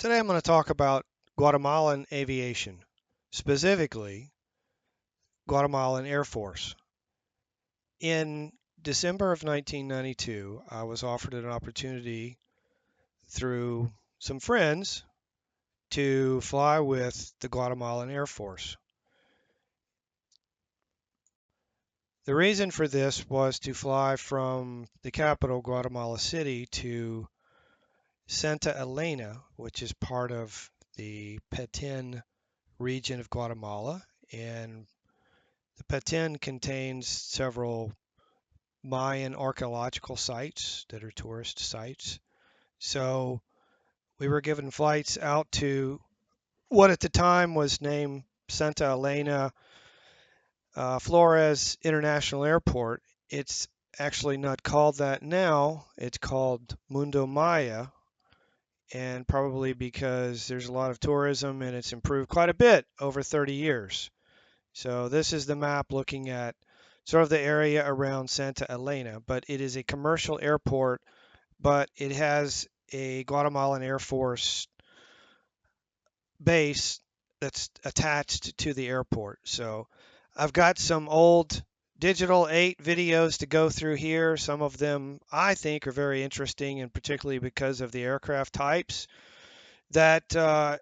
Today I'm going to talk about Guatemalan aviation, specifically Guatemalan Air Force. In December of 1992, I was offered an opportunity through some friends to fly with the Guatemalan Air Force. The reason for this was to fly from the capital, Guatemala City, to Santa Elena, which is part of the Petén region of Guatemala, and the Petén contains several Mayan archaeological sites that are tourist sites. So we were given flights out to what at the time was named Santa Elena Flores International Airport. It's actually not called that now. It's called Mundo Maya, and probably because there's a lot of tourism and it's improved quite a bit over 30 years. So this is the map looking at sort of the area around Santa Elena, but it is a commercial airport, but it has a Guatemalan Air Force base that's attached to the airport. So I've got some old Digital 8 videos to go through here. Some of them I think are very interesting, and particularly because of the aircraft types that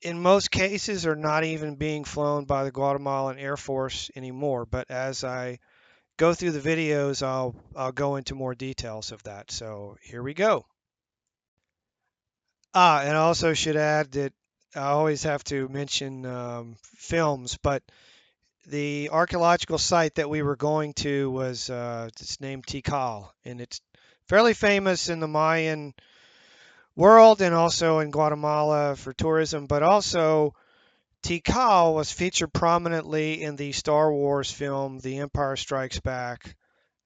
in most cases are not even being flown by the Guatemalan Air Force anymore. But as I go through the videos, I'll go into more details of that. So here we go. And I also should add that I always have to mention films, but the archaeological site that we were going to was it's named Tikal, and it's fairly famous in the Mayan world and also in Guatemala for tourism, but also Tikal was featured prominently in the Star Wars film The Empire Strikes Back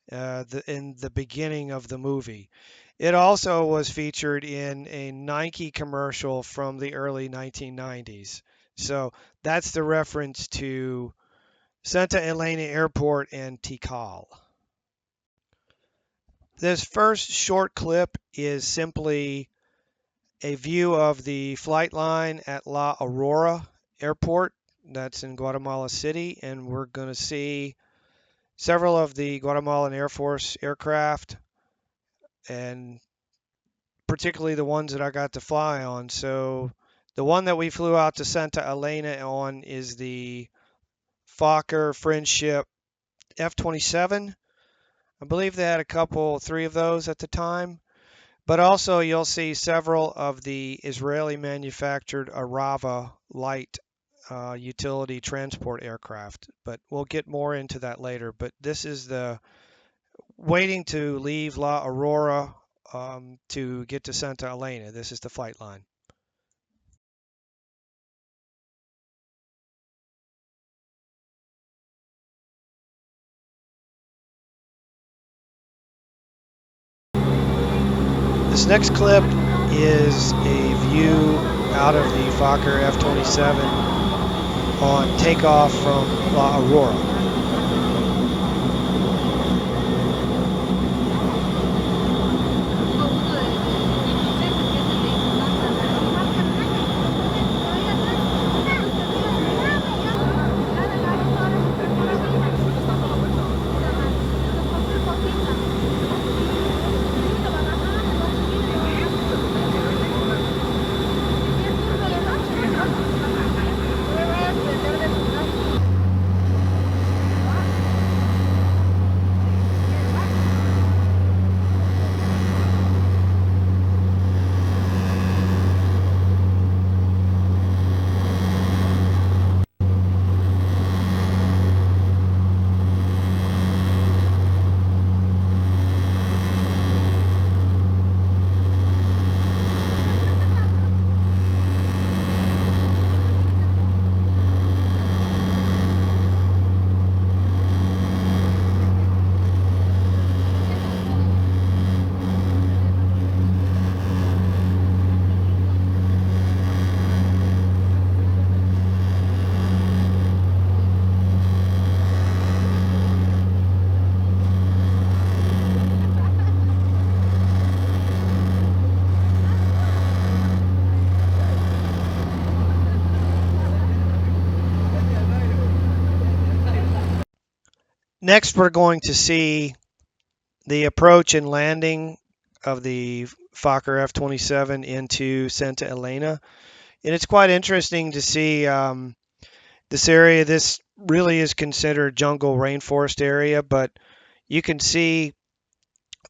in the beginning of the movie. It also was featured in a Nike commercial from the early 1990s. So that's the reference to Santa Elena Airport and Tikal. This first short clip is simply a view of the flight line at La Aurora Airport. That's in Guatemala City, and we're going to see several of the Guatemalan Air Force aircraft, and particularly the ones that I got to fly on. So the one that we flew out to Santa Elena on is the Fokker Friendship F-27. I believe they had three of those at the time. But also you'll see several of the Israeli manufactured Arava light utility transport aircraft. But we'll get more into that later. But this is the waiting to leave La Aurora to get to Santa Elena. This is the flight line. This next clip is a view out of the Fokker F-27 on takeoff from La Aurora. Next, we're going to see the approach and landing of the Fokker F-27 into Santa Elena. And it's quite interesting to see this area. This really is considered jungle rainforest area, but you can see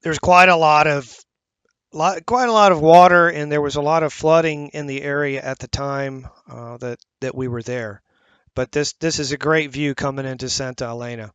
there's quite a lot of water, and there was a lot of flooding in the area at the time that we were there. But this is a great view coming into Santa Elena.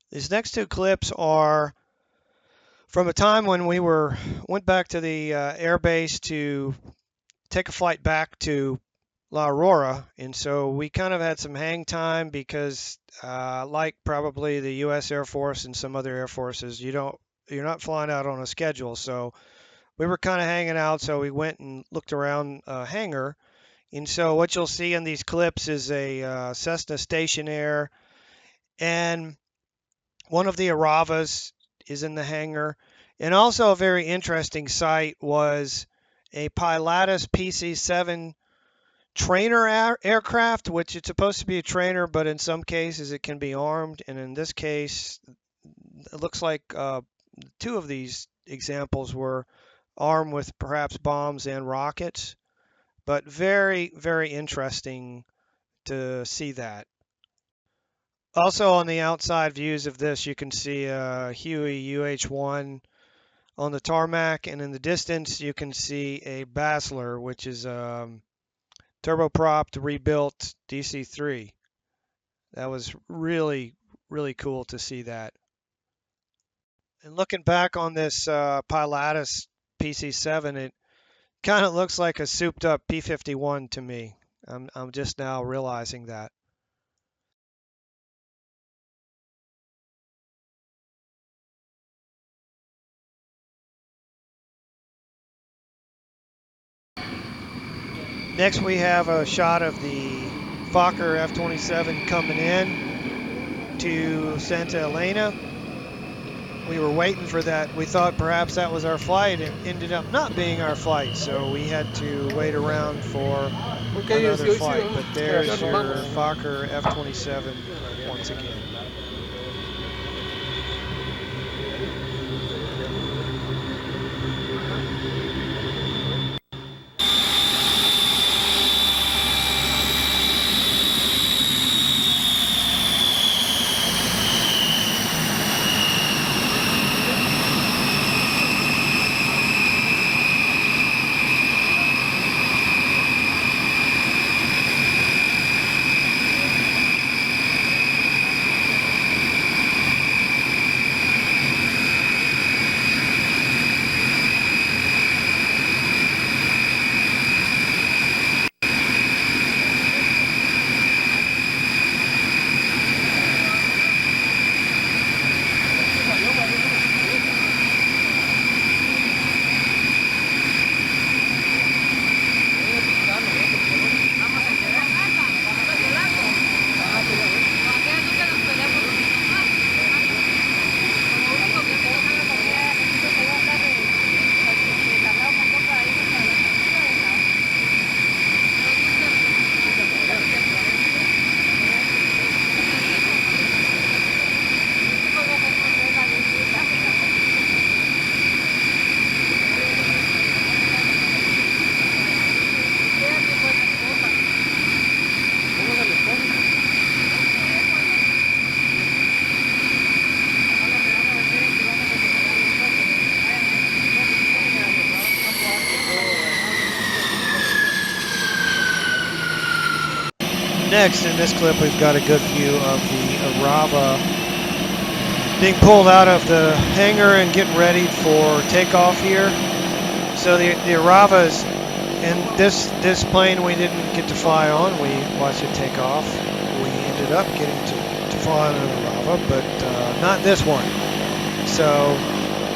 These next two clips are from a time when went back to the air base to take a flight back to La Aurora, and so we kind of had some hang time because, like probably the U.S. Air Force and some other air forces, you're not flying out on a schedule, so we were kind of hanging out. So we went and looked around hangar, and so what you'll see in these clips is a Cessna Station Air, and one of the Aravas is in the hangar. And also a very interesting sight was a Pilatus PC-7 trainer aircraft, which it's supposed to be a trainer, but in some cases it can be armed. And in this case, it looks like two of these examples were armed with perhaps bombs and rockets. But very, very interesting to see that. Also on the outside views of this, you can see a Huey UH-1 on the tarmac, and in the distance you can see a Basler, which is turbopropped, rebuilt DC-3. That was really, really cool to see that. And looking back on this Pilatus PC-7, it kind of looks like a souped-up P-51 to me. I'm just now realizing that. Next, we have a shot of the Fokker F-27 coming in to Santa Elena. we were waiting for that. We thought perhaps that was our flight, and ended up not being our flight. So we had to wait around for another flight. But there's your Fokker F-27 once again. Next, in this clip, we've got a good view of the Arava being pulled out of the hangar and getting ready for takeoff here. So the Aravas, and this plane we didn't get to fly on. We watched it take off. We ended up getting to fly on an Arava, but not this one. So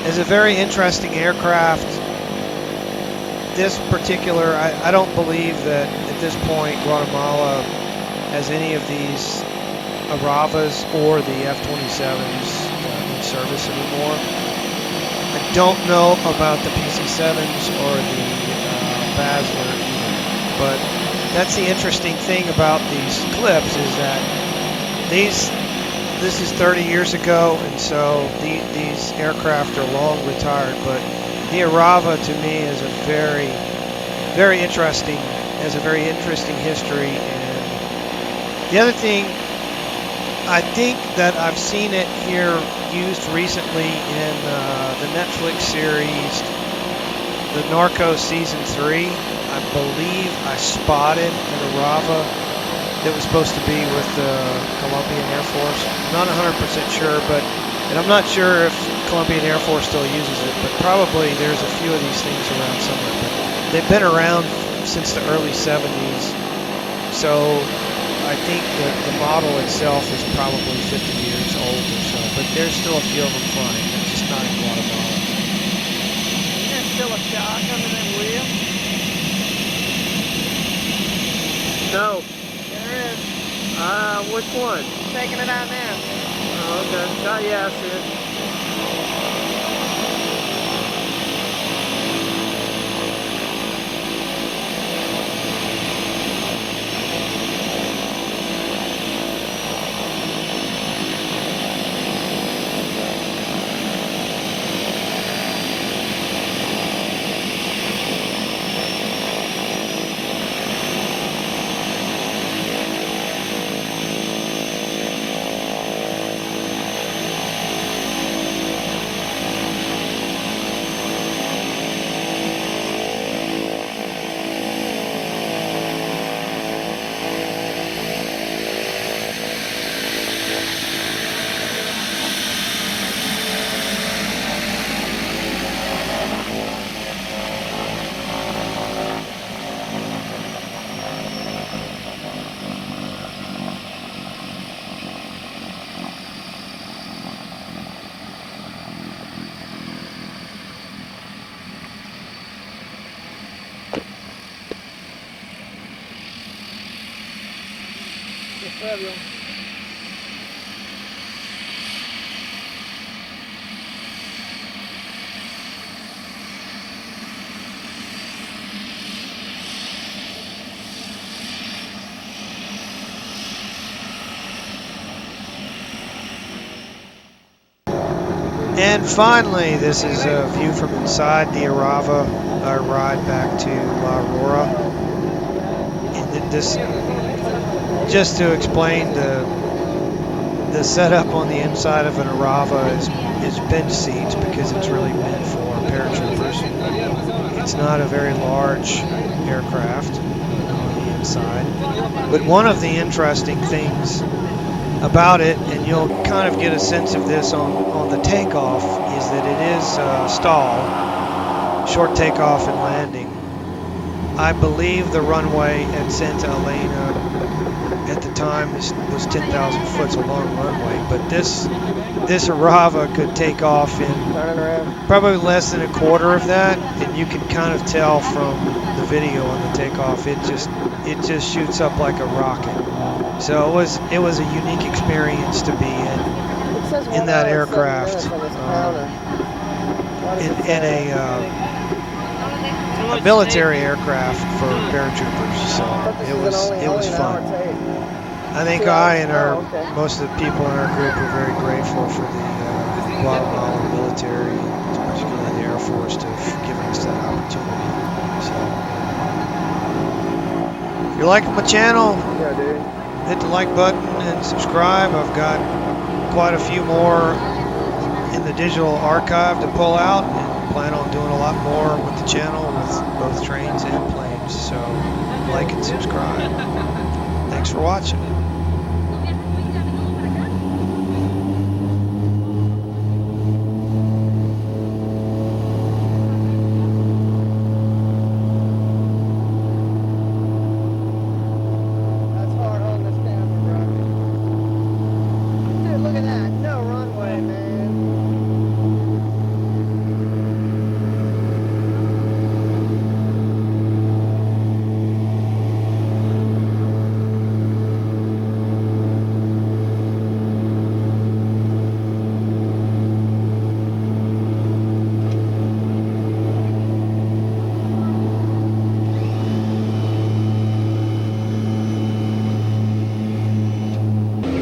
it's a very interesting aircraft. This particular, I don't believe that at this point Guatemala has any of these Aravas or the F-27s in service anymore. I don't know about the PC-7s or the Basler either, but that's the interesting thing about these clips is that this is 30 years ago, and so these aircraft are long retired, but the Arava to me is a very interesting, has a very interesting history. The other thing, I think that I've seen it here used recently in the Netflix series, the Narcos Season 3. I believe I spotted an Arava that was supposed to be with the Colombian Air Force. I'm not 100% sure, and I'm not sure if Colombian Air Force still uses it, but probably there's a few of these things around somewhere. But they've been around since the early 70s, so I think that the model itself is probably 50 years old or so, but there's still a few of them flying. They're just not in Guatemala. Isn't there still a shock under that wheel? No. There is. Which one? Taking it out now. Oh, okay. Oh, yeah, I see it. Qué avión. And finally, this is a view from inside the Arava, our ride back to La Aurora. And this, just to explain, the setup on the inside of an Arava is bench seats because it's really meant for paratroopers. It's not a very large aircraft on the inside. But one of the interesting things about it, and you'll kind of get a sense of this on the takeoff, is that it is stall, short takeoff and landing. I believe the runway at Santa Elena at the time was 10,000 foot, it's a long runway, but this Arava could take off in probably less than a quarter of that, and you can kind of tell from the video on the takeoff, it just shoots up like a rocket. So it was a unique experience to be in that aircraft, in a military aircraft for paratroopers. So it was fun. I think I and most of the people in our group are very grateful for the Guatemalan military, particularly the Air Force, to have given us that opportunity. So if you like my channel, hit the like button and subscribe. I've got quite a few more in the digital archive to pull out, and plan on doing a lot more with the channel with both trains and planes. So like and subscribe. Thanks for watching.